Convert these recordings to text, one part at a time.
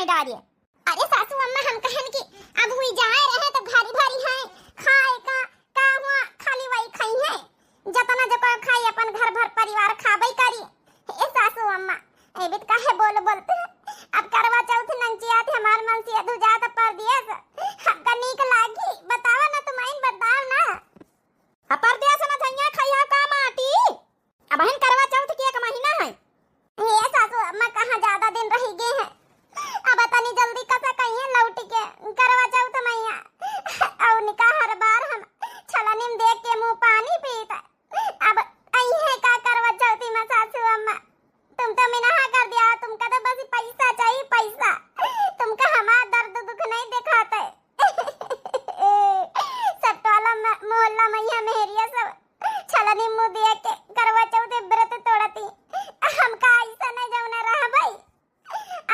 नहीं डारिए। अरे सासू अम्मा हम कहन की अब हुई जाए रहे तो भारी भारी है खाए का हुआ खाली वही खाई है जतना जो खाई अपन घर भर परिवार खाबई करी। ए सासू अम्मा ए बित काहे बोलते अब करवा चौथ नंचिया थे हमार मन से अधुजा तो पर दिया हमका नीक लागी बतावा ना तुम आइन बताओ ना। अपर दिया से ना धनिया खइया का माटी अब हन करवा चौथ के एक महीना है। ये सासू अम्मा कहां ज्यादा दिन रही गए हैं अब तनी जल्दी कसा कहिए लौट के करवा चौथ मैया और निकाह हर बार हम छलनिम देख के मुंह पानी पीता अब आई है का करवा चौथी में सासू अम्मा तुम तो मिनाहा कर दिया तुमका तो बस पैसा चाहिए पैसा तुमका हमारा दर्द दुख नहीं दिखाते। सब टोला मोहल्ला मैया मेहरिया सब छलनी मुंह देख के करवा चौथ व्रत तोड़ती हमका ऐसा नहीं जाना रहा भाई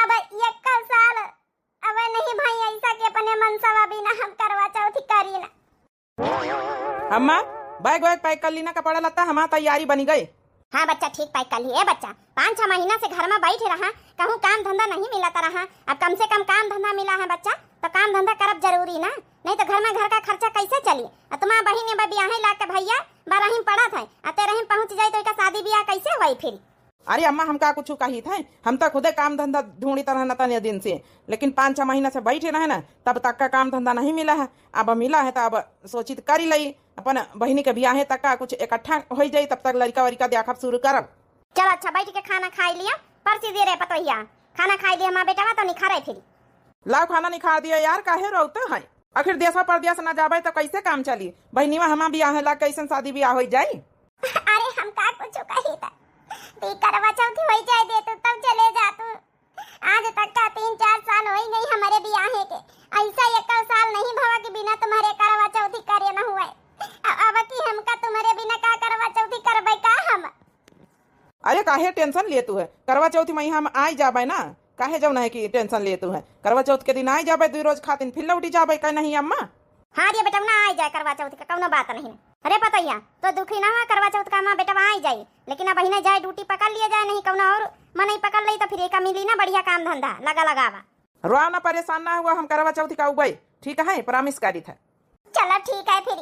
अब एक साल अब नहीं भाई ऐसा के अपने मनसावा बिना हम करवा चौथ करी ना। अम्मा बैग पैक कर लीना कपड़ा लत्ता हमारा तैयारी बनी गई। हाँ बच्चा ठीक पैक कर लिए बच्चा 5-6 महीना से घर में बैठे रहा कहूँ काम धंधा नहीं मिलता रहा अब कम से कम काम धंधा मिला है बच्चा तो काम धंधा करब जरूरी ना नहीं तो घर में घर का खर्चा कैसे चली। तुम्हारा बहन ने ब्याह ला के भैया बारहिम पड़ा था तेरहिम पहुँच जाए तो शादी ब्याह कैसे हुई फिर। अरे अम्मा हम का कुछ कही थे हम तो खुदे काम धंधा ढूंढी तरह न दिन से लेकिन 5-6 महीना से बैठे रहे ना तब तक का काम धंधा नहीं मिला है अब मिला है तो अब सोची तो कर लई अपन बहनी के ब्याह तक का कुछ इकट्ठा हो जाये तब तक लड़का वड़का देखब शुरू करब। चलो अच्छा बैठ के खाना खाई लिया पर्ची दे रहे पतोहिया खाना खाई लिया हमारा बेटा तो नहीं खा रहे फिर लाओ खाना नहीं खा दिया यार काहे रोते हैं आखिर देशा परदेश न जाबे तो कैसे काम चली बहनी में हमारा ब्याह ला कैसे शादी ब्याह हो जाये। अरे हम का कुछ कही था करवा चौथ हो जाए दे तो तब चले जा तू आज तक का 3-4 साल हो ही गई हमारे ब्याह के ऐसा एक साल नहीं भवा कि बिना तुम्हारे करवा चौथी करे न हुए अब की हमका तुम्हारे बिना का करवा चौथी करबे का हम। अरे काहे टेंशन ले तू है करवा चौथी में हम आई जाबे ना काहे जब है कि टेंशन ले तू है करवा चौथ के दिन आई जाबे 2 रोज खातिन फिर लौटी जाबे का नहीं अम्मा। हाँ रे बेटा ना आई जाए करवा चौथ का कौनो बात नहीं। अरे पतैया तो दुखी ना हुआ करवा चौथ का माँ बेटा आ जाए लेकिन अब बहिना जाए ड्यूटी पकड़ लिया जाए नहीं कौन और मन नहीं पकड़ ली तो फिर एक मिली ना बढ़िया काम धंधा लगावा रोआ ना परेशान ना हुआ हम करवा चौथ का उगई ठीक है प्रॉमिस करी था। चलो ठीक है फिर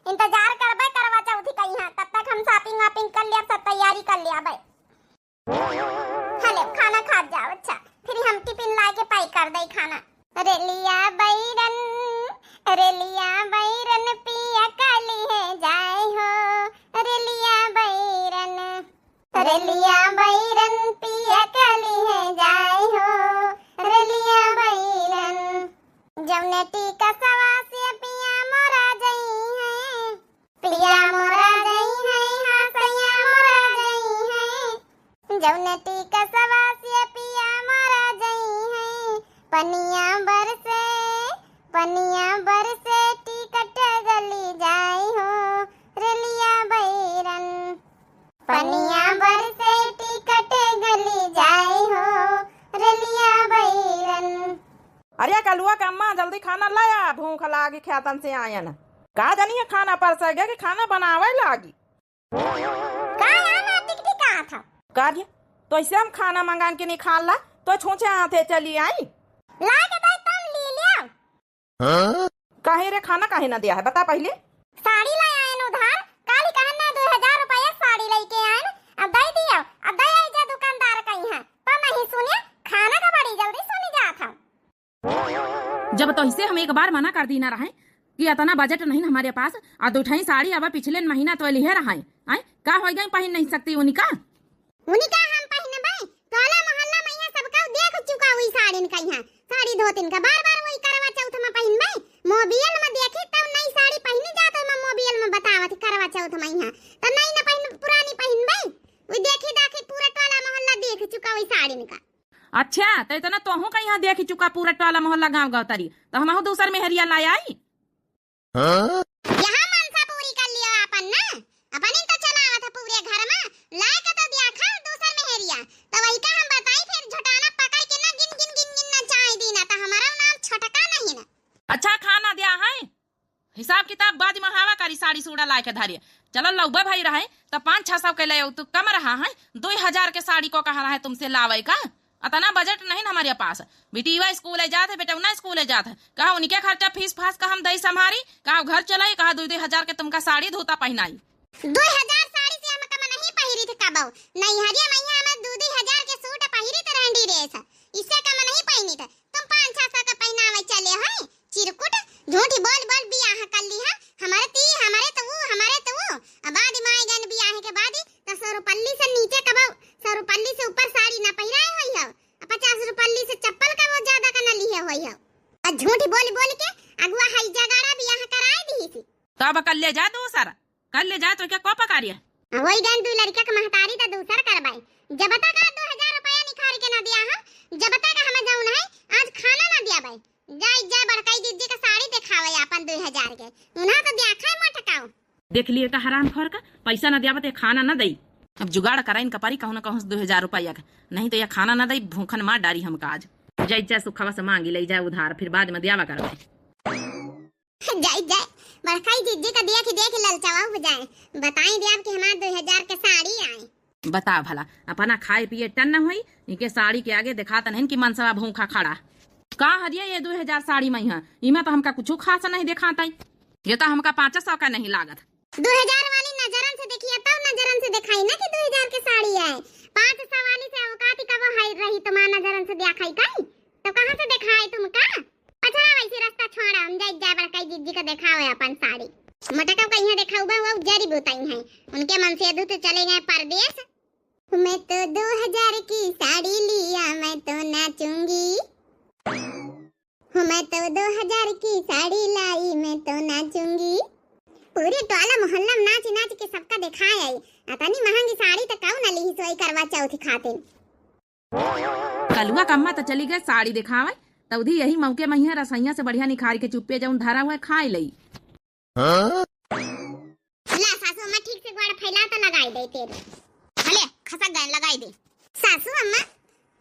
इंतजार करबे करवा चौथ का यहाँ तब तक हम शॉपिंग वापिंग कर लिया सब तैयारी कर लिया भाई हेलो खाना खा जाओ। अच्छा फिर हम टिफिन ला के पैक कर दे खाना। रेलिया बैरन पिया काली है जाए हो रेलिया बैरन पिया काली है जाए हो रेलिया बैरन जमुने टीका सवा से पिया मोरा जई है पिया मोरा जई है हाँ सैया मोरा जई है जमुने टीका सवा से पिया मोरा जई है पनिया बरसे टिकट गली जाए हो रेलिया बैरन पनिया बरसे टिकट गली जाए हो रेलिया बैरन। अरे कलुआ का अम्मा जल्दी खाना लाया भूख लागी ख्यातन से आया ना का जानी है खाना परस गया कि खाना बनावे लागी का था कार्य तो ऐसे हम खाना मंगा के नहीं खा ला तो छूचे हाथे चली आई ला के दे तुम ले लिया काहे रे खाना काहे ना दिया है बता पहले। साड़ी ले आए न उधार काली कहन ना 2000 रुपया साड़ी लेके आए अब दे दियो अब दे आई जा दुकानदार कहीं है पर नहीं सुनिए खाना का बड़ी जल्दी सुनी जा था जब तो इसे हम एक बार मना कर दी ना रहे कि इतना बजट नहीं हमारे पास और दूठाई साड़ी अब पिछले महीना तो लिहे रहा है का हो गई पहन नहीं सकती उनका हम पहने भाई टोला मोहल्ला में यहाँ सबका देख चुका हुई साड़ी का यहाँ साड़ी धोतिन का बार वही करवा चौथ में पहन भाई मोबाइल में देखे तब नई साड़ी पहने जाता मैं मोबाइल में बतावत करवा चौथ में यहाँ तो नई ना पहन पुरानी पहन भाई वो देखे पूरा टोला मोहल्ला देख चुका हुई साड़ी का। अच्छा तो इतना तो हूँ यहाँ देख चुका पूरा टोला मोहल्ला गाँव तरी तो हम दूसर में हरिया लाई आई यहाँ मनसा पूरी कर लियो अपन ना अपन तो चलावा था पूरे घर में लाए का तो दिया खा दूसर में हरिया तो वही का हम बताई फिर झटाना पकड़ के ना गिन ना चाय दीना तो हमारा नाम छटका नहीं ना। अच्छा खाना दिया है हिसाब किताब बाद में हवा करी साड़ी सूड़ा ला के धारिए चलो लौबा भाई रहे तो 500-600 के ले तो कम रहा है 2000 के साड़ी को कहा है तुमसे लावे का अतना बजट नहीं न हमारे पास। बेटीवा स्कूल जात है, बेटौना स्कूल जात है, कहा उनके खर्चा फीस फास का हम दई संभारी, कहा घर चलाई, कहा 2-2 हजार के तुमका साड़ी धोता पहनाई। 2000 साड़ी से हम कम नहीं पहिरी थे कबो, नहीं हरिया मैया हम 2-2 हजार के सूट पहिरी त रंडी रेस, इससे कम नहीं पहिनी थे। तुम 5-600 का पहनावे चले हैं चिरकुट, झूठी बोल बोल बियाह कर ली है हमारे तो वो बाद माई गन बियाह के बाद तो 100 रुपल्ली से नीचे कबो 100 रुपल्ली से ऊपर साड़ी ना पहिराए होई हो, 50 रुपल्ली से चप्पल का वो ज्यादा का ना लिए होई हो, और झूठी बोल बोल के अगुआ हई जगाड़ा बियाह कराए दी थी। तो अब कर ले जा दूसरा, कर ले जा तो क्या को पकारिया वही गन दू लड़का के महतारी तो दूसर करवाई, जब तक 2000 रुपया निखार के ना दिया है, जब तक हम जाऊन है आज खाना ना दिया भाई, जा बड़काई दीदी का साड़ी दिखावे अपन 2000 के, उन्हा तो देखा है मटकाओ। देख लिए का हराम खोर का पैसा न दिया बते खाना न दई, अब जुगाड़ करा इनका परी कहूँ न कहूँ 2000 रुपया का, नहीं तो यह खाना न दई भूखन मार डारी हमका आज। जाए सुखवा से मांगी ले जाए उधार, फिर बाद में दियावा कर जाए बड़काई दीदी का देख ललचावा हो जाए, बताई दिया कि हमारे 2000 के साड़ी आए। बता भला अपना खाए पिए टन न हुई, इनके साड़ी के आगे दिखाता नहीं कि मनसवा भूखा खड़ा का हरिया ये 2000 साड़ी में है, इमा तो हमका कुछ खास नहीं दिखाता, ये तो हमका 500 का नहीं लागत। 2000 वाली नजरन से देखिए तब नजरन से दिखाई ना कि 2000 के साड़ी है, 500 वाली से औकात का वो है रही तुम्हारा नजरन से दिखाई कहीं तो कहां से दिखाई तुमका। अच्छा वैसे रास्ता छोड़ा हम जा बड़काई दीदी का दिखाओ अपन साड़ी, मटका कहीं दिखाऊ बा वो जरी बताई है, उनके मन से तो चले गए परदेश। मैं तो 2000 की साड़ी लिया मैं तो नाचूंगी, मैं तो 2000 की साड़ी लाई मैं तो नाचूंगी, पूरे टोला मोहल्ला में नाच नाच के सबका दिखाए आई, अतनी महंगी साड़ी तो कऊ न ली सोई करवा चौथ खातिर। कलुआ कम्मा तो चली गए साड़ी दिखावे, तउधी यही मौके में ही रसैया से बढ़िया निखार के चुप्पे जाऊन धरा हुआ खाए लई। ला सासू अम्मा ठीक से गोड़ फैला तो लगाई दे तेरे, भले खसक गए लगाई दे सासू अम्मा।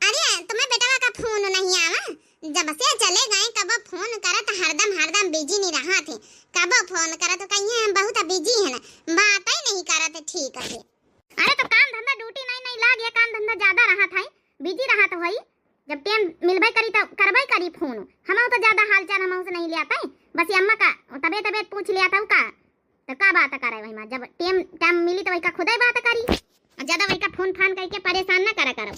अरे तुम्हें बेटा का फोन नहीं आवा, जब से चले गए कब फोन करत हरदम बिजी नहीं रहा थे, कब फोन करत तो कहीं हम बहुत बिजी है ना, बात ही नहीं करत ठीक है। अरे तो काम धंधा ड्यूटी नहीं लाग गया, काम धंधा ज्यादा रहा था बिजी रहा तो वही, जब टाइम मिलबे करी तो करबे करी फोन, हम तो ज्यादा हालचाल हम से नहीं लिया था, बस अम्मा का तबियत पूछ लिया था तो का बात करे वही मां, जब टाइम मिली तो वही का खुद ही बात करी, ज्यादा वही का फोन फान करके परेशान ना करो।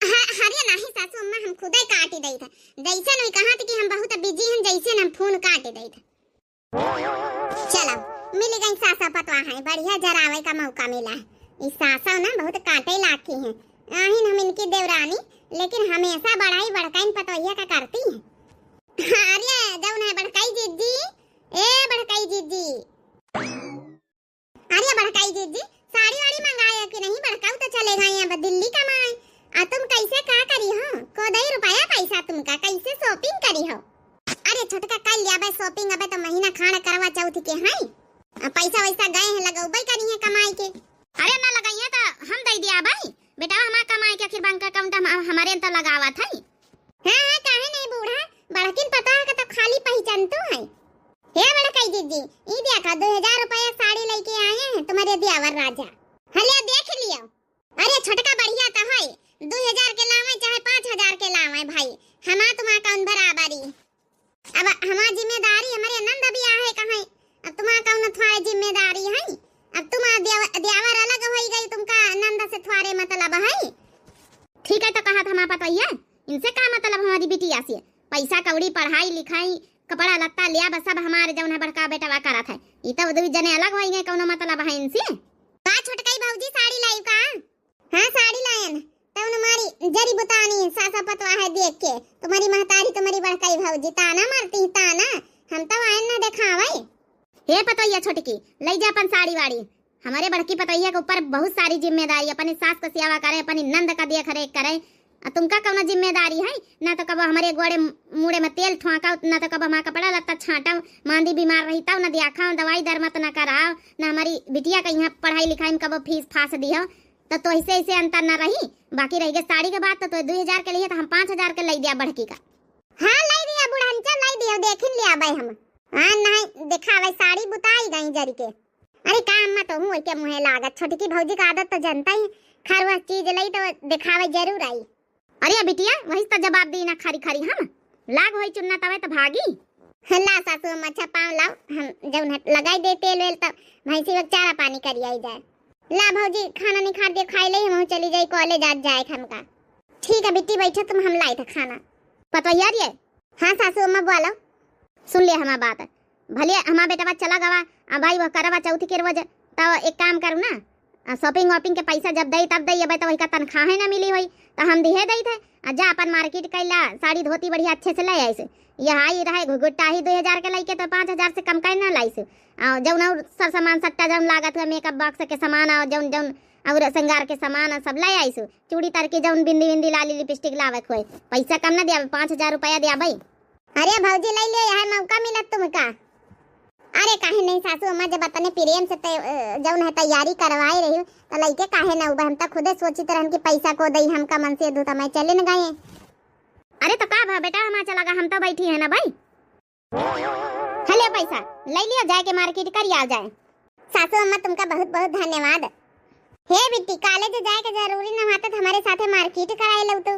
हरे नहीं सासू अम्मा हम खुद ही काट दई था, जैसे नहीं कहा थी कि हम बहुत बिजी हैं जैसे हम फोन काट दई था। चलो मिल गई सासा पतवा है, बढ़िया जरावे का मौका मिला है, इस सासा ना बहुत काटे लाखी हैं, आहिन हम इनकी देवरानी लेकिन हमेशा बड़ाई बड़काई पतोहिया का करती है। अरे जौन है बड़काई जीजी, ए बड़काई जीजी, अरे बड़काई जीजी साड़ी वाड़ी मंगाया कि नहीं, बड़काऊ तो चले गए अब दिल्ली कमाए, आ तुम कैसे का करी हो, कोदई रुपया पैसा तुमका कैसे शॉपिंग करी हो। अरे छोटका कल लिया शॉपिंग, अबे तो महीना खाना करवा चौथ के हैं, पैसा वैसा गए हैं लगौबे करी है कमाई के। अरे ना लगाई है तो हम दे दिया भाई, बेटा हमारा कमाई के आखिर बैंक अकाउंट हमारे तो लगावा था। हां काहे नहीं बूढ़ा, बड़किन पता है कि तो खाली पहचान तो है। हे बड़काई दीदी ई देखा 2000 रुपया साड़ी लेके आए हैं तुम्हारे दियावर राजा, हले देख लियो। अरे छोटका बढ़िया तो है, 2000 के लावे चाहे 5000 के लावे भाई, हमा तुम्हारा कौन बराबरी, अब हमारा जिम्मेदारी हमारे नंद भी आहे कहां, अब तुम्हारा कौन थोड़ा जिम्मेदारी है, अब तुम दियावर अलग होई गई, तुमका नंद से थोड़े मतलब है। ठीक है तो कहा था हमारा पता है, इनसे क्या मतलब हमारी बिटिया से, पैसा कौड़ी पढ़ाई लिखाई कपड़ा लत्ता लिया बस सब हमारे जौन है बड़का बेटा करा था, ई तो दो जने अलग होई गए, कौनो मतलब है इनसे। का छोटकाई भौजी साड़ी लाई का? हां साड़ी लायन, तो हमारी जरी बुतानी सासा पतवा है देख के, तुम्हारी महतारी तुम्हारी बड़काई भौजी ताना मारती ताना, हम तो आयन ना दिखावे। हे पतोहिया छोटकी ले जा अपन साड़ी वाड़ी, हमारे बड़की पतोहिया के ऊपर बहुत सारी जिम्मेदारी, अपनी सास को सेवा करे, अपनी नंद का देख रेख करे, तुमका कौन जिम्मेदारी है ना, तो कब हमारे गोड़े मुड़े में तेल ठुआका, ना तो कब हमारा कपड़ा लत्ता छाटा, मांदी बीमार रही तब ना दिया खाओ, दवाई दरमत ना कराओ, ना हमारी बिटिया का यहाँ पढ़ाई लिखाई में कब फीस फास दियो, तो ऐसे अंतर ना रही। बाकी रही गई साड़ी के बात तो 2000 के लिए तो हम 5000 के ले दिया बड़की का। हाँ लाई दिया बुढ़ांचा लाई दिया, देख लिया भाई हम, हाँ नहीं दिखावे साड़ी बुताई गई जरी के। अरे काम मत हूँ के मुहे लागत, छोटकी भौजी का आदत तो जनता ही, खर वह चीज लाई तो दिखावे जरूर आई। अरे बिटिया वही तो जवाब दी ना खारी खारी हम लाग होई चुन्ना तवे तो भागी। ला सासू अम्मा अच्छा पाँव लाओ, हम जब लगाई दे तेल वेल तब भैंसी वक्त चारा पानी करी आई जाए। ला भौजी खाना नहीं खा दे खाई ले, हम चली जाए कॉलेज आज जाए हमका। ठीक है बिट्टी बैठो तुम, हम लाई था खाना पता यार ये। हाँ सासू अम्मा बोलो, सुन लिया हमारा बात, भले हमारा बेटा बात चला गवा भाई वह करवा चौथी के रोज, तो एक काम करूँ ना शॉपिंग वॉपिंग के पैसा जब दई तब दई, अब तो वही का तनख्वाह है ना मिली हुई तो हम दिहे दई थे। जा अपन मार्केट कैला साड़ी धोती बढ़िया अच्छे से ले आई से, यह आई रहे घुघुट्टा ही 2000 के लाइके तो 5000 से कम का ना लाई से। जौन और सब सामान सट्टा जौन लागत है मेकअप बॉक्स के सामान और जौन जौन और श्रृंगार के सामान सब ले आई सु, चूड़ी तर के जौन बिंदी बिंदी लाली लिपस्टिक लावे खोए, पैसा कम ना दिया 5000 रुपया दिया भाई। अरे भौजी ले लियो यह मौका मिलत तुमका। अरे काहे नहीं सासू अम्मा जब अपने प्रेम से जौन है तैयारी करवाई रही तो लइके काहे ना उबा, हम तो खुदे सोची तरह कि पैसा को दई हमका मन से दू तो मैं चले न गए। अरे तो का भा बेटा हमारा चला गा, हम तो बैठी है ना भाई। हेलो पैसा ले लियो जाए के मार्केट कर आ जाए। सासू अम्मा तुमका बहुत बहुत धन्यवाद। हे बिट्टी कॉलेज जाए के जरूरी न होता तो हमारे साथे मार्केट कराए लो तो।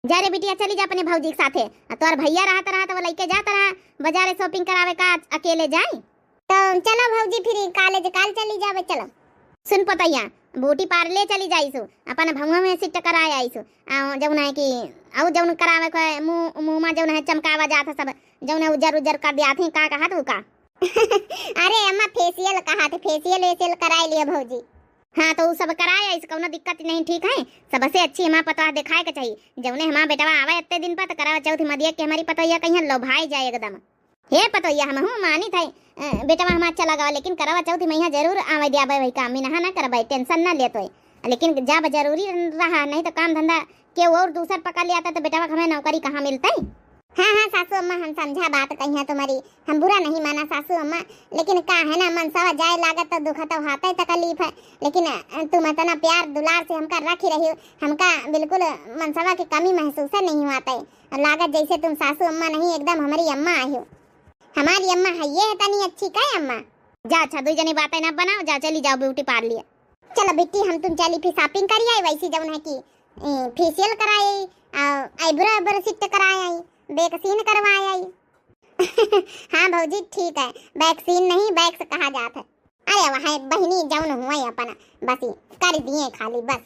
जा रे बिटिया चली जा अपने भौजी के साथे, तोर भैया रहा तो लइके जाता रहा बाजार शॉपिंग करावे का अकेले जाए। तो चलो भौजी फिर कॉलेज काल चली जावे। चलो सुन पतैया ब्यूटी पार्लर चली जाइसु, अपन भंगवा में सिट कराए आइसु, जौन है कि औ जौन करावे को मुंह में जौन है चमकावा जाता सब जौन उजर उजर कर दिया थे का कहा तू का। अरे अम्मा फेशियल कहा थे, फेशियल वेशियल कराए लिया भौजी। हाँ तो सब कराए आइस, कोनो दिक्कत नहीं, ठीक है सबसे अच्छी हमारा पता दिखाए के चाहिए। जौने हमारा बेटा आवे इतने दिन पर तो करावा चौथी मदिया के हमारी पतैया कहीं लोभाई जाए एकदम। हे पतैया हम हूँ मानी थे बेटा हमारा अच्छा लगा, लेकिन करावा चौथी मैया जरूर आवे दिया भाई काम मिनहा ना करवाई, टेंशन ना ले तो, लेकिन जब जरूरी रहा नहीं तो काम धंधा के और दूसर पकड़ लिया था तो बेटा हमें नौकरी कहाँ मिलता है। हाँ हाँ सासू अम्मा हम समझा बात कही है तुम्हारी, हम बुरा नहीं माना सासू अम्मा, लेकिन का है ना मनसावा जाए लागत तो दुख तो हाथ तकलीफ है, लेकिन तुम इतना प्यार दुलार से हमका रख रही हो, हमका बिल्कुल मनसावा की कमी महसूस नहीं होता है। लागत जैसे तुम सासू अम्मा नहीं एकदम हमारी अम्मा आई हो। हमारी अम्मा है ये है तनी अच्छी का अम्मा। जा अच्छा दो जनी बातें ना बनाओ, जा चली जाओ ब्यूटी पार्लर। चलो बेटी हम तुम चली फिर शॉपिंग करी आई, वैसी जब है कि फेशियल कराई, आईब्रो आईब्रो सिट कराई आई, वैक्सीन करवाई आई। हाँ भौजी ठीक है, वैक्सीन नहीं वैक्स कहा जाता है। अरे वहाँ बहनी जौन हुआ अपना बस कर दिए खाली बस।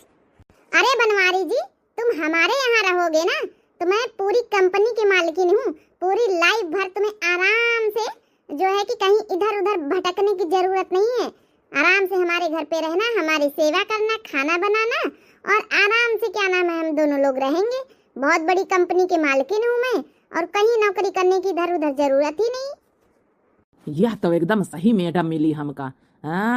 अरे बनवारी जी तुम हमारे यहाँ रहोगे ना तो मैं पूरी कंपनी की मालकिन हूँ, पूरी लाइफ भर तुम्हें आराम से जो है कि कहीं इधर उधर भटकने की जरूरत नहीं है। आराम से हमारे घर पे रहना, हमारी सेवा करना, खाना बनाना और आराम से क्या नाम है हम दोनों लोग रहेंगे। बहुत बड़ी कंपनी की मालकिन हूँ मैं और कहीं नौकरी करने की इधर उधर जरूरत ही नहीं। यह तो एकदम सही मैडम मिली हमका।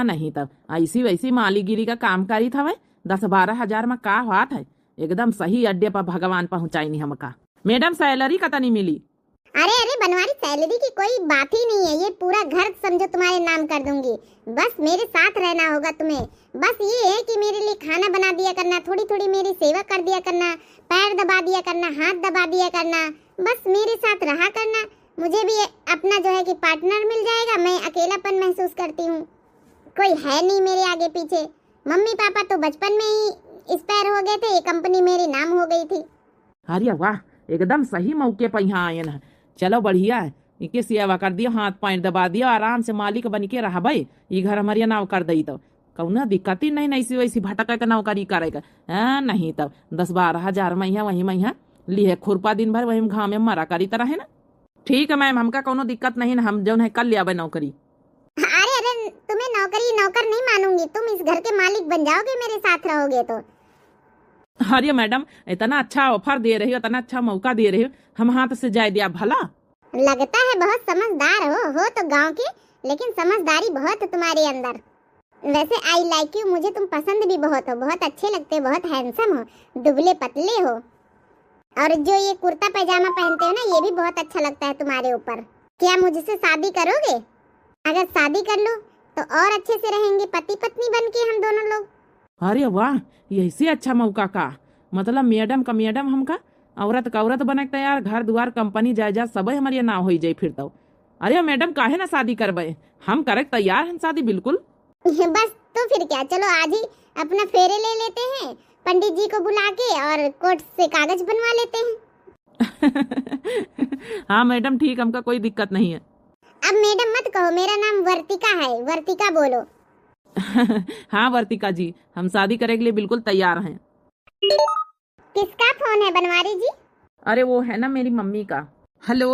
नहीं तब ऐसी वैसी मालीगिरी का काम करी था वे 10-12 हजार में का बात है, एकदम सही अड्डे पर भगवान पहुँचाई नहीं हमका। मैडम सैलरी कता नहीं मिली। अरे अरे बनवारी सैलरी की कोई बात ही नहीं है, ये पूरा घर समझो तुम्हारे नाम कर दूंगी, बस मेरे साथ रहना होगा तुम्हें। बस ये है कि मेरे लिए खाना बना दिया करना, थोड़ी थोड़ी मेरी सेवा कर दिया करना, पैर दबा दिया करना, हाथ दबा दिया करना, बस मेरे साथ रहा करना। मुझे भी अपना जो है कि पार्टनर मिल जाएगा, मैं अकेलापन महसूस करती हूँ, कोई है नहीं मेरे आगे पीछे। मम्मी पापा तो बचपन में ही एक्सपायर हो गए थे, ये कंपनी मेरी नाम हो गई थी। अरे वाह एकदम सही मौके पर यहाँ आए ना, चलो बढ़िया है, इनके सेवा कर दियो, हाथ पैर दबा दियो, आराम से मालिक बन के रहा भाई, ये घर हमारे नाव कर दी तो कौना दिक्कत ही नहीं, ऐसी वैसी भटक के नौकरी करेगा। नहीं तब 10-12 हजार मैया वही मैया लिए खुरपा दिन भर वही घाम में मरा करी तरह है ना। ठीक है मैम हमका कोनो दिक्कत नहीं ना, हम जो है कल लिया नौकरी। अरे अरे तुम्हें नौकरी नौकर नहीं मानूंगी, तुम इस घर के मालिक बन जाओगे मेरे साथ रहोगे तो। अरे मैडम इतना अच्छा ऑफर दे रही हो, इतना अच्छा मौका दे रही हो, हम हाथ से जाए दिया भला। लगता है बहुत समझदार हो तो गांव की, लेकिन समझदारी बहुत है तुम्हारे अंदर। वैसे आई लाइक यू, मुझे तुम पसंद भी बहुत हो, बहुत अच्छे लगते हो, बहुत हैंडसम हो, दुबले पतले हो, और जो ये कुर्ता पैजामा पहनते हो ना ये भी बहुत अच्छा लगता है तुम्हारे ऊपर। क्या मुझसे शादी करोगे? अगर शादी कर लो तो और अच्छे से रहेंगे, पति पत्नी बन के हम दोनों लोग। अरे वाह यही से अच्छा मौका का, मतलब मैडम का मैडम हमका, औरत का औरत बने तैयार, घर द्वार कंपनी जायदाद सब हमारे नाव हो जाए फिर तो। अरे मैडम काहे ना शादी करबे, हम करे तैयार हैं शादी बिल्कुल। बस तो फिर क्या, चलो आज ही अपना फेरे ले लेते हैं, पंडित जी को बुला के और कोर्ट से कागज बनवा लेते हैं। हाँ मैडम ठीक, हमका कोई दिक्कत नहीं है। अब मैडम मत कहो, मेरा नाम वर्तिका है, वर्तिका बोलो। हाँ वर्तिका जी, हम शादी करने के लिए बिल्कुल तैयार हैं। किसका फोन है बनवारी जी? अरे वो है ना मेरी मम्मी का। हेलो।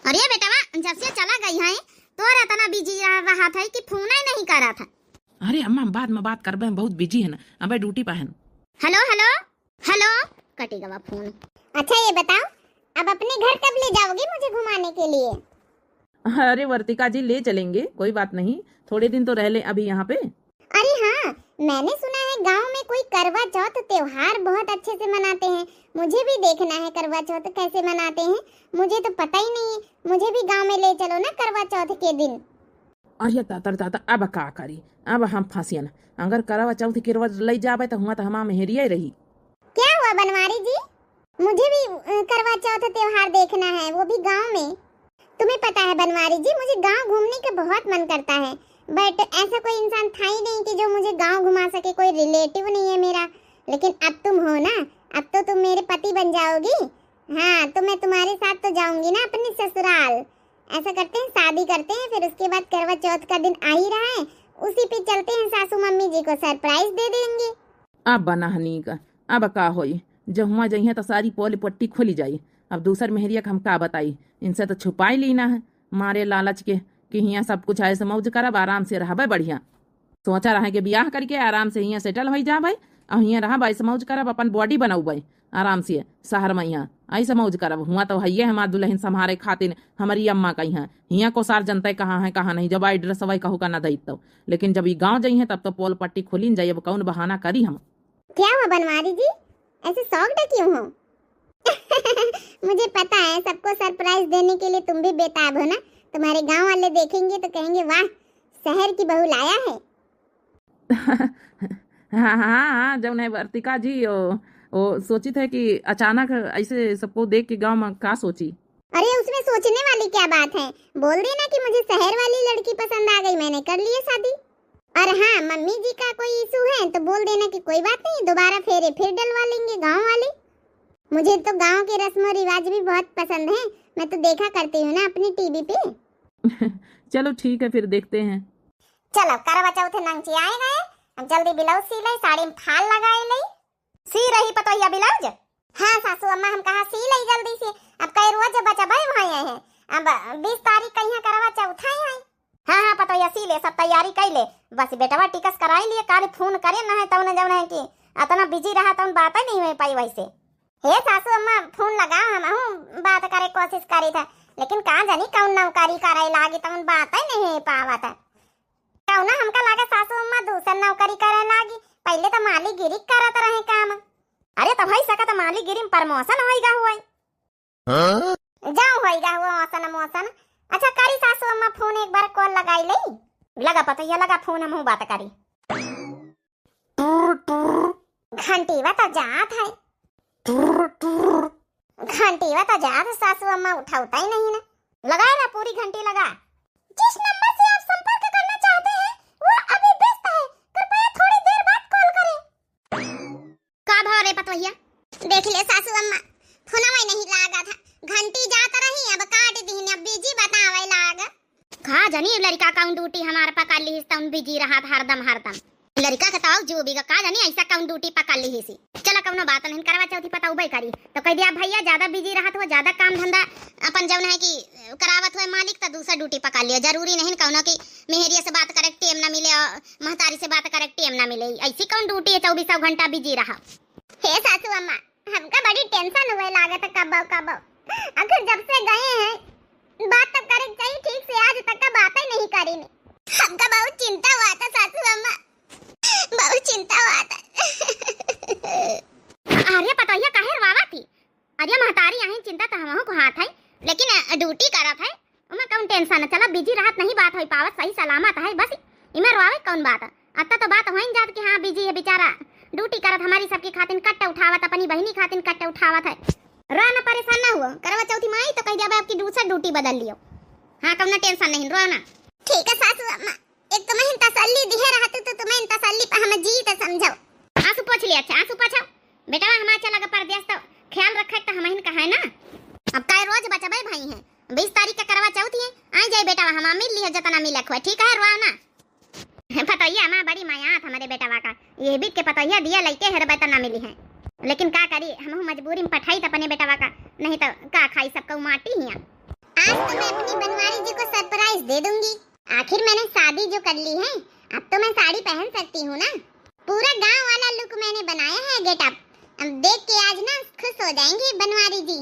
अरे बेटा जब से चला गई है तो इतना बिजी रहा था कि फोन ही नहीं कर रहा था। अरे अम्मा हम बाद में बात करबे, हम बहुत बिजी है ना, अबे ड्यूटी पे है। हेलो हेलो हेलो, कटेगा फोन। अच्छा ये बताओ, अब अपने घर कब ले जाओगी मुझे घुमाने के लिए? अरे वर्तिका जी ले चलेंगे, कोई बात नहीं, थोड़े दिन तो रह ले अभी यहाँ पे। अरे हाँ, मैंने सुना है गांव में कोई करवा चौथ त्योहार बहुत अच्छे से मनाते हैं। मुझे भी देखना है करवा चौथ कैसे मनाते हैं, मुझे तो पता ही नहीं है। मुझे भी गांव में ले चलो ना करवा चौथ के दिन। अरे ताता अब का करी, अब हम फंसियन, अगर करवा चौथ के रोज ले जाबे तो हुआ तो हमारा मेहरिया रही। क्या हुआ बनवारी जी? मुझे भी करवा चौथ त्योहार देखना है, वो भी गांव में। तुम्हें पता है बनवारी जी, मुझे गांव घूमने का बहुत मन करता है, बट ऐसा कोई इंसान था ही नहीं कि जो मुझे गांव घुमा सके, कोई रिलेटिव नहीं है मेरा। लेकिन अब तुम हो ना, अब तो तुम मेरे पति बन जाओगी। हाँ तो मैं तुम्हारे साथ तो जाऊंगी ना अपने ससुराल। ऐसा करते हैं, शादी करते हैं, फिर उसके बाद करवा चौथ का दिन आ ही रहा है, उसी पे चलते हैं, सासू मम्मी जी को सरप्राइज दे देंगे। अब बना हनी का, अब का होई, जब हुआ जाइए तो सारी पोल पट्टी खोली जाई। अब दूसर मेहरिया हम का बताई, इनसे तो छुपाई लेना है मारे लालच के कि यहाँ सब कुछ ऐसे मौज करब, आराम से रहबे बढ़िया। सोचा रहा कि ब्याह करके आराम से यहाँ सेटल हो जाबे और यहाँ रहब, ऐसे मौज करब, अपन बॉडी बनाऊबे आराम से शहर में, यहाँ ऐसे मौज करब। हुआ तो है हमार दुल्हन संभारे खातिर हमारी अम्मा का यहाँ को सार जनता कहाँ है कहाँ नहीं, जब एड्रेस वही कहू का न दी तो। लेकिन जब ये गाँव जाइए तब तो पोल पट्टी खोली जाइए, अब कौन बहाना करी हम। क्या हुआ बनवारी जी, ऐसे शॉक्ड क्यों हो? मुझे पता है सबको सरप्राइज देने के लिए तुम भी बेताब हो ना। तुम्हारे गांव वाले देखेंगे तो कहेंगे वाह शहर की बहू लाया है। हाँ हाँ हाँ, जब नहीं वर्तिका जी वो सोची थे कि अचानक ऐसे सबको देख के गांव में का सोची। अरे उसमें सोचने वाली क्या बात है, बोल देना कि मुझे शहर वाली लड़की पसंद आ गई, मैंने कर ली शादी। और हाँ मम्मी जी का कोई इशू है तो बोल देना कि कोई बात नहीं, दोबारा फेरे फिर डलवा लेंगे गाँव वाले। मुझे तो गांव के रस्म रिवाज भी बहुत पसंद है, मैं तो देखा करती हूँ ना अपनी टीवी पे। चलो ठीक है फिर देखते हैं। चलो करवा चौथ नंची आए गए, अब जल्दी ब्लाउज सी ले, साड़ी में फाल लगाए ले। सी रही पतोहिया ब्लाउज? हाँ सासू अम्मा हम कहा सी ले जल्दी से, अब कई रोज बचा भाई वहाँ हैं, अब 20 तारीख का यहाँ करवा चौथ है। हाँ हाँ पतोहिया सी ले, सब तैयारी कर ले, बस बेटवा टिकस कराई लिए, काले फोन करे ना है तब न जब कि इतना बिजी रहा तो बात ही नहीं हो पाई वैसे। हे सासू अम्मा फोन लगाओ, हम बात करे कोशिश करी था, लेकिन कहाँ जानी कौन नौकरी करे लागी तब बात ही नहीं पावा था। कौन हमका लगा सासू अम्मा दूसर नौकरी करे लागी, पहले तो मालीगिरी करत रहे काम। अरे तो भाई सका तो मालीगिरी में प्रमोशन होइगा हुआ जाओ होइगा हुआ मौसन मौसन। अच्छा करी सासू अम्मा फोन एक बार कॉल लगाई ले, लगा पता लगा फोन हम बात करी। घंटी वा तो जात है, घंटी वा तो जात, सासू अम्मा उठाता ही नहीं ना। लगाए ना पूरी घंटी लगा। जिस नंबर से आप संपर्क करना चाहते हैं वो अभी व्यस्त है, कृपया थोड़ी देर बाद कॉल करें। का भाव रे पतोहिया, देख ले सासू अम्मा फोनवा नहीं लागा था, घंटी जात रही, अब काट दी ने, अब बिजी बतावे लागा। का जानी लड़का का ड्यूटी हमारे पकड़ ली हिस्सा, बिजी रहा हरदम लड़का बताओ जो भी का जानी ऐसा काउंट ड्यूटी पकड़ ली ही सी। चला कौनो बात नहीं, करवा चौथी पता उबई करी तो कह दिया भैया ज्यादा बिजी रहा तो ज्यादा काम धंधा अपन जब है कि करावत हुए मालिक तो दूसरा ड्यूटी पकड़ लिया। जरूरी नहीं कौनो की मेहरिया से बात करे टाइम ना मिले और महतारी से बात करे टाइम ना मिले, ऐसी कौन ड्यूटी है 24 घंटा बिजी रहा। हे सासू अम्मा हमका बड़ी टेंशन हुए लागत कब आखिर जब से गए हैं बात तो करे चाहिए ठीक से, आज तक का बात ही नहीं करी ने। हमका बहुत चिंता हुआ था सासू अम्मा, बहुत चिंता हुआ था। अरे पतोहिया काहे रवावा थी? अरे महतारी आई चिंता तो हमहु को हाथ है, लेकिन ड्यूटी करत है उमा कौन टेंशन है। चला बिजी रहत नहीं बात होई पावत, सही सलामत है, बस इमे रवावे कौन बात है। अत्ता तो बात होइन जात कि हां बिजी है बेचारा, ड्यूटी करत हमारी सबकी खातिन कट्टा उठावत, अपनी बहनी खातिन कट्टा उठावत है। रहना परेशान ना हुआ, करवा चौथी में आई तो कह दिया आपकी दूसरा ड्यूटी बदल लियो। हां कौन टेंशन नहीं, रहना। ठीक है सासू अम्मा, एक तो मैं तसल्ली दिहे रहत तो तुम्हें तसल्ली पे हम जी तो समझो। हां आंसू पोछ लिया। अच्छा आंसू पोछा बेटा हमारा चला लगा परदेश तो ख्याल रखे तो हम ही कहा है ना। अब काय रोज बचबे भाई हैं 20 तारीख का करवा चौथ है आ जाए बेटा हम मिल लिया जतना मिला खोए ठीक है रोना पतैया हमारा बड़ी माया हमारे बेटा का ये भी के पतैया दिया लइके हर बेटा ना मिली है लेकिन का करी हम मजबूरी में पठाई अपने बेटा का नहीं तो का खाई सबका माटी ही। आज तो मैं अपनी बनवारी जी को सरप्राइज दे दूंगी। आखिर मैंने शादी जो कर ली है अब तो मैं साड़ी पहन सकती हूँ ना। पूरा गांव वाला लुक मैंने बनाया है गेटअप। अब देख के आज ना खुश हो जाएंगे बनवारी जी।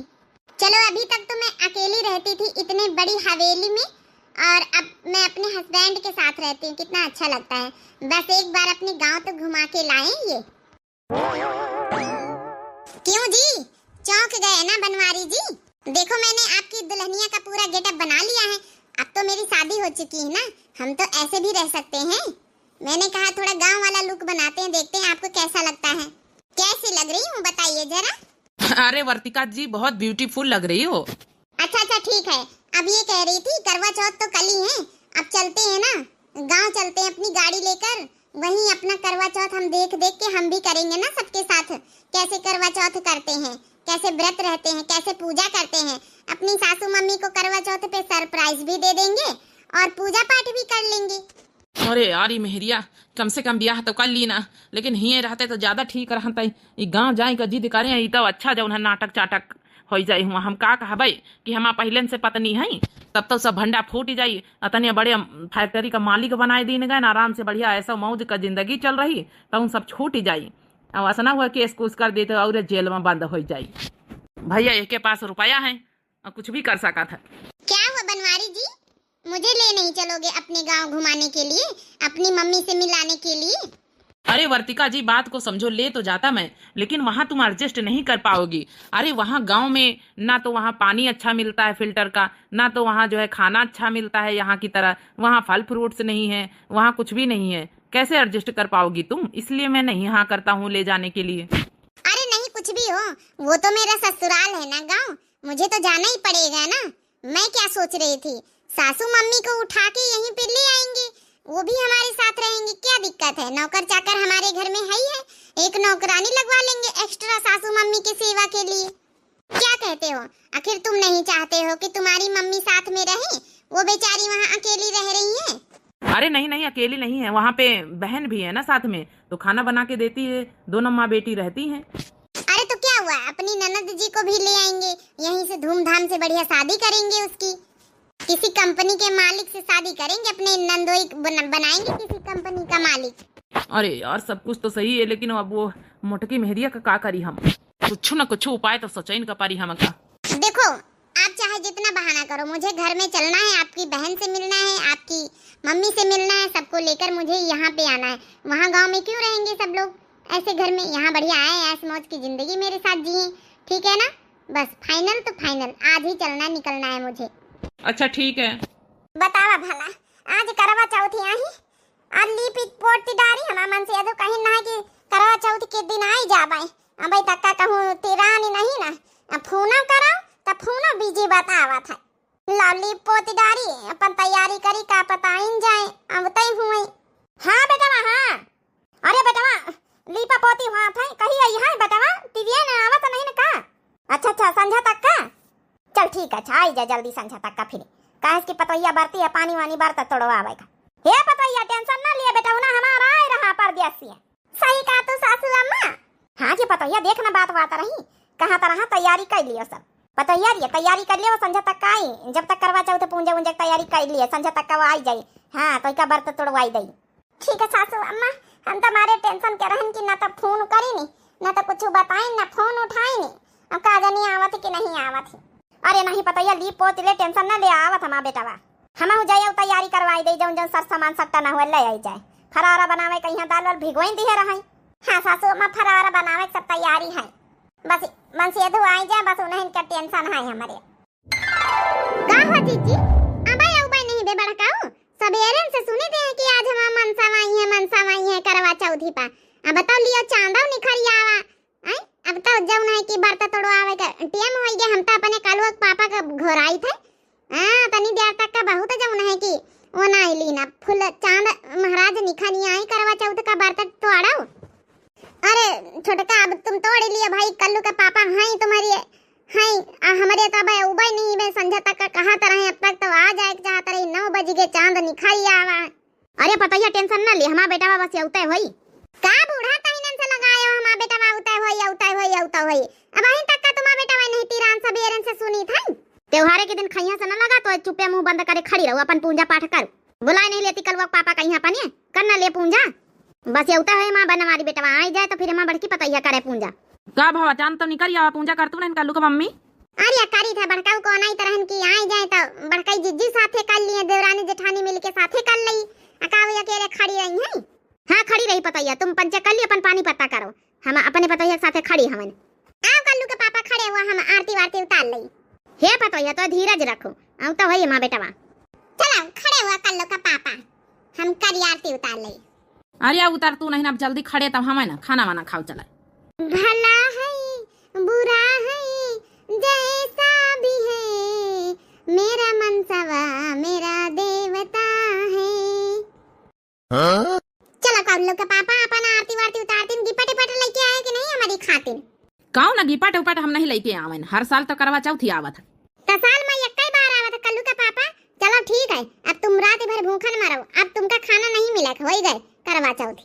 चलो अभी तक तो मैं अकेली रहती थी इतने बड़ी हवेली में और अब मैं अपने हस्बैंड के साथ रहती हूँ। कितना अच्छा लगता है। बस एक बार अपने गांव तो घुमा के लाएं ये। क्यों जी चौंक गए ना बनवारी जी? देखो मैंने आपकी दुल्हनिया का पूरा गेटअप बना लिया है। अब तो मेरी शादी हो चुकी है ना हम तो ऐसे भी रह सकते हैं। मैंने कहा थोड़ा गांव वाला लुक बनाते हैं देखते हैं आपको कैसा लगता है। कैसी लग रही हूँ बताइए जरा। अरे वर्तिका जी बहुत ब्यूटीफुल लग रही हो। अच्छा ठीक है। अब ये कह रही थी करवा चौथ तो कल ही है अब चलते हैं ना गांव चलते हैं अपनी गाड़ी लेकर वहीं अपना करवा चौथ हम देख के हम भी करेंगे ना सबके साथ कैसे करवा चौथ करते हैं कैसे व्रत रहते हैं कैसे पूजा करते हैं। अपनी सासू मम्मी को करवा चौथ पे सरप्राइज भी दे देंगे और पूजा पाठ भी कर लेंगे। अरे यार ये मेहरिया कम से कम ब्याह तो कर ली ना लेकिन हिये रहते तो ज्यादा ठीक रहता। ये गाँव जाए का जिद करें ये तो अच्छा जो नाटक चाटक हो जाए हुआ हम का कहबे कि हम पहले से पत्नी है तब तो सब भंडा फूट जाई अतने बड़े फैक्ट्री का मालिक बनाए दिन गए आराम से बढ़िया ऐसा मौज का जिंदगी चल रही तो उन सब छूट जाई। अब ऐसा ना हुआ केस कुछ कर देते और जेल में बंद हो जाई। भैया एक के पास रुपया है और कुछ भी कर सका था। क्या हुआ बनवारी जी मुझे ले नहीं चलोगे अपने गांव घुमाने के लिए अपनी मम्मी से मिलाने के लिए? अरे वर्तिका जी बात को समझो ले तो जाता मैं लेकिन वहां तुम एडजस्ट नहीं कर पाओगी। अरे वहां गांव में ना तो वहां पानी अच्छा मिलता है फिल्टर का ना तो वहां जो है खाना अच्छा मिलता है यहाँ की तरह। वहां फल फ्रूट्स नहीं है वहां कुछ भी नहीं है कैसे एडजस्ट कर पाओगी तुम? इसलिए मैं नहीं हाँ करता हूँ ले जाने के लिए। अरे नहीं कुछ भी हो वो तो मेरा ससुराल है ना गाँव मुझे तो जाना ही पड़ेगा ना। मैं क्या सोच रही थी सासू मम्मी को उठा के यहीं पे ले आएंगे वो भी हमारे साथ रहेंगे क्या दिक्कत है। नौकर चाकर हमारे घर में है ही है एक नौकरानी लगवा लेंगे एक्स्ट्रा सासू मम्मी की सेवा के लिए। क्या कहते हो? आखिर तुम नहीं चाहते हो कि तुम्हारी मम्मी साथ में रहे वो बेचारी वहाँ अकेली रह रही है। अरे नहीं अकेली नहीं है वहाँ पे बहन भी है ना साथ में तो खाना बना के देती है दोनों माँ बेटी रहती हैं। अरे तो क्या हुआ अपनी ननद जी को भी ले आएंगे यहीं से धूमधाम से बढ़िया शादी करेंगे उसकी किसी कंपनी के मालिक से शादी करेंगे अपने नंदोई बनाएंगे किसी कंपनी का मालिक। अरे यार सब कुछ तो सही है लेकिन अब वो मोटकी मेहरिया का करी हम कुछ न कुछ उपाय तो सोचा का पारी हम का। देखो आप चाहे जितना बहाना करो मुझे घर में चलना है आपकी बहन से मिलना है आपकी मम्मी से मिलना है सबको लेकर मुझे यहाँ पे आना है। वहाँ गाँव में क्यों रहेंगे सब लोग ऐसे घर में यहाँ बढ़िया आए ऐस मौज की जिंदगी मेरे साथ जिए ठीक है ना। बस फाइनल तो फाइनल आज ही चलना निकलना है मुझे। अच्छा ठीक है बतावा भला आज करवा चौथ आई आज लीप पोटी डारी हमारा मन से यदि कहीं ना कि करवा चौथ के दिन आई जाबे अब तक कहूँ तिरानी नहीं ना अब फोना कराओ तब फोना बीजे बतावा था लाली पोती डारी अपन तैयारी करी का पता इन जाए अब तय हुए। हाँ बेटा हाँ अरे बेटा लीपा पोती वहाँ था कहीं आई है बेटा टीवी ने आवा तो नहीं ना का। अच्छा संझा तक का चल ठीक है आई जा जल्दी संझा तक का फिर कहे की पतैया बरती है पानी वानी बरता तोड़वा आवेगा। हे पतैया टेंशन ना लिए बेटा उन्हें हमारा आए रहा परदेसी है। सही कहा तू सासू अम्मा। हाँ जी पतैया देखना बात रही कहाँ तरह तैयारी कर लियो सब पतैया तैयारी कर लियो संझा तक का आई जब तक करवा चाहो तो पूंजा उंजा तैयारी कर लिए संझा तक का वो आई जाए। हाँ तो का बर्त तोड़वाई दई। ठीक है सासू अम्मा हम तुम्हारे टेंशन के रहन की ना तो फोन करी नहीं ना तो कुछ बताई ना फोन उठाई नहीं अब का जानी आवत कि नहीं आवत। अरे नहीं पतैया ली पोत ले टेंशन ना ले आवत हमारा बेटा हम हो जाए तैयारी करवाई दे जौन जौन सर सामान सकता ना हुए ले आई जाए फरारा बनावे कहीं दाल वाल भिगोई दी है रही। हाँ सासू अम्मा फरारा बनावे सब तैयारी है बस मन से यदि आई जाए बस उन्हें इनका टेंशन है हमारे का हो जीजी अबे नहीं बे बड़काऊ सबेरे से सुने थे कि आज हम मनसा आई है करवा चौथी पा। अब बताओ लियो चांदा निखरिया आवा हैं अब तो जब नहीं कि बर्ता तोड़वावे का टीएम होई गए हम तो अपने कालुआ पापा का घोराई थे। हां तनी देर तक का बहुत जब नहीं कि वो ना लीना फुल चांद महाराज निखनी आई करवा चौथ का बर्ता तोड़ाओ अरे छोटका अब तुम तोड़ लिए भाई, कल्लू का पापा हैं तुम्हारी हैं हमारे तब उबई नहीं मैं संझा तक का कहा तरह अब तक तो आ जाए चाहत रही 9 बज गए चांद निखाई आवा। अरे पतैया टेंशन ना ले, हमारा बेटा बस औते होई का बूढ़ा तहिनन से लगायो, हमारा बेटा औते होई अब अहीं तक का तुम्हारा बेटा नहीं तीरान सबेरन से सुनी था। त्योहारे के दिन खैया से न लगा तो चुपे मुंह बंद करे खड़ी रहो, अपन पूजा पाठ कर। बुलाए नहीं लेती कलवा पापा कहीं अपने करना ले पूजा, बस औता है मां बन हमारी बेटा आई जाए तो फिर मां बड़की पतैया करे पूजा। का भावा चांद तो निकल आवा पूजा कर तू ना कल्लू का मम्मी। अरे करी था बड़काऊ को नहीं तरहन की आई जाए तो बड़काई जिज्जी साथे कर लिए, देवरानी जेठानी मिलके साथे कर लई, अकावे अकेले खड़ी रही है। हां खड़ी रही पतैया, तुम पंचे कर ली अपन पानी पत्ता करो, हम अपने पतैया के साथे खड़ी हमन। आओ कल्लू के पापा खड़े हुआ, हम आरती वारती उतार लई। हे पतैया तो धीरज रखो, आओ तो होई मां बेटा। चलो खड़े हुआ कल्लू का पापा, हम करी आरती उतार लई। अरे उतार तू नहीं, अब जल्दी खड़े तब हमें ना खाना वाना खाओ चला। भला है बुरा है जैसा भी है, मेरा मनसवा मेरा देवता है। चलो कल्लू के पापा अपन आरती वारती उतारतीन, गिपट पट लेके आए कि नहीं हमारी खातिर? काऊ ना गिपट उपट हम नहीं लेके आवन, हर साल तो करवा चौथ ही आवत है। तो साल में एक ही बार आवत कल्लू का पापा। चलो ठीक है, अब तुम रात भर भूखन मरो, अब तुमका खाना नहीं मिला, हो गए करवा चौथ।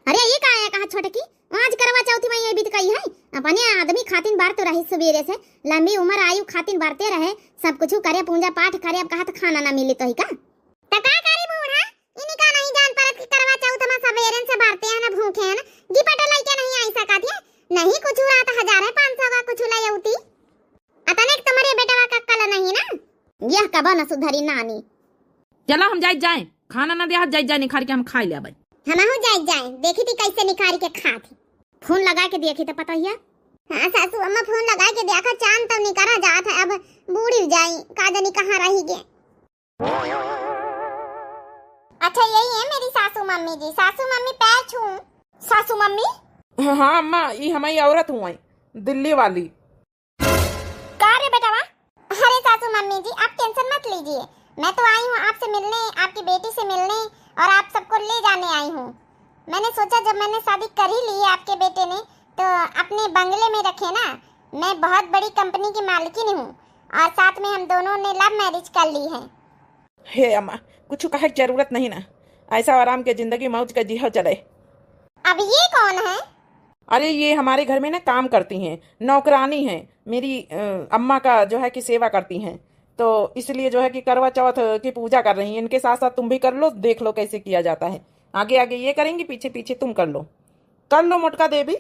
अरे ये का है कहा छोटे की आज करवा चौथी में ये बीत गई है, अपने आदमी खातिन बार तो रही सवेरे से, लंबी उम्र आयु खातिन बारते रहे, सब कुछ करे पूजा पाठ करे, अब कहा तो खाना ना मिली तो ही का टका करी बूढ़ा इन्हीं का नहीं जान परत की करवा चौथ में सवेरे से बारते हैं ना भूखे हैं ना, गिपट लेके नहीं आई सकत है, नहीं कुछ रात 1000-500 का कुछ लाई होती अतने तुम्हारे बेटा का कल नहीं ना, यह कब न सुधरी नानी। चलो हम जाए खाना ना दिया जाए निखार के हम खा ले भाई। हमहु जाए देखी थी कैसे निखार के खाती, फोन लगा के देखी तो पता ही। हाँ सासू अम्मा फोन लगा के देखा, चांद तो निकरा जात है, अब बूढ़ी जाई का जानी कहाँ रही गे। अच्छा यही है मेरी सासू मम्मी जी, सासू मम्मी पैर छू। सासू मम्मी हाँ अम्मा ये हमारी औरत हुई दिल्ली वाली। का रे बेटा? अरे सासू मम्मी जी आप टेंशन मत लीजिए, मैं तो आई हूँ आपसे मिलने, आपकी बेटी से मिलने और आप सबको ले जाने आई हूँ। मैंने सोचा जब मैंने शादी कर ही ली है आपके बेटे ने तो अपने बंगले में रखे ना, मैं बहुत बड़ी कंपनी की मालकिन हूँ और साथ में हम दोनों ने लव मैरिज कर ली है। हे अम्मा कुछ कहे की जरूरत नहीं ना, ऐसा आराम के जिंदगी मौज का जिहा चले। अब ये कौन है? अरे ये हमारे घर में ना काम करती हैं, नौकरानी हैं, मेरी अम्मा का जो है कि सेवा करती हैं, तो इसलिए जो है कि करवा चौथ की पूजा कर रही हैं। इनके साथ साथ तुम भी कर लो, देख लो कैसे किया जाता है, आगे आगे ये करेंगी पीछे पीछे तुम कर लो मोटका देवी।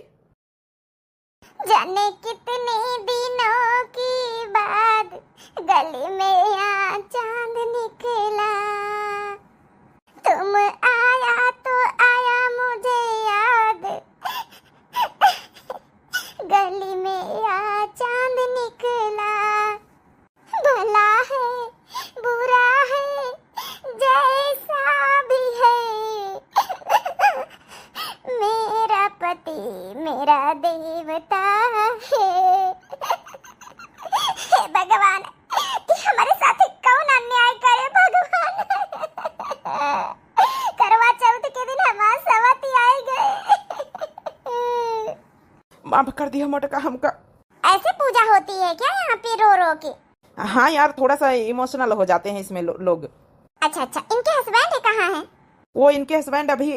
जाने कितने दिनों की बाद गली में आ चांद निकला, तुम आया तो आया मुझे याद, गली में आ चांद निकला, भला है बुरा है जैसा भी है, मेरा पति मेरा देवता है। हे भगवान हमारे साथ कौन अन्याय करे भगवान। करवा चौथ के दिन हमारे सवती आए गए। माफ कर दिया मोटका हमका। ऐसे पूजा होती है क्या यहाँ पे रो रो के? हाँ यार थोड़ा सा इमोशनल हो जाते हैं इसमें लोग। अच्छा इनके हस्बैंड कहाँ हैं? वो इनके हस्बैंड अभी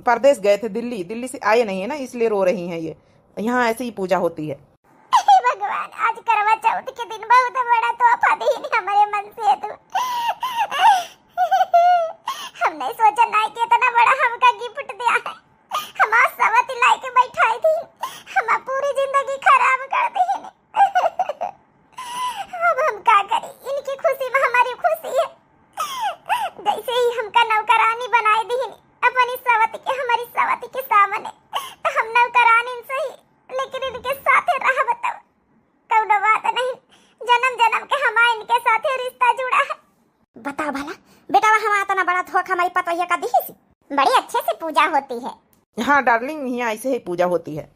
परदेश गए थे, दिल्ली से आए नहीं है ना, इसलिए रो रही हैं ये। यहाँ ऐसे ही पूजा होती है। भगवान आज करवा चौथ के दिन बहुत बड़ा तोहफा दी हमारे मन से तू। हमने सोचा ना कि इतना बड़ा हमका गिफ्ट दिया है, हमारा सवती लाई के बैठाई थी, हम पूरी जिंदगी खराब कर दी। अब हम क्या करें, इनकी खुशी में हमारी खुशी है। जैसे ही हमका नौकरानी बनाई दी अपनी सवती के, हमारी सवती के सामने, तो हम नौकरानी सही लेकिन इनके साथ रह बताओ कौनो बात नहीं, जन्म जन्म के हमारा इनके साथ रिश्ता जुड़ा है। बताओ भला बेटा हमारा इतना बड़ा धोखा हमारी पतोहिया का दी, बड़ी अच्छे से पूजा होती है। हाँ डार्लिंग यहाँ ऐसे ही पूजा होती है।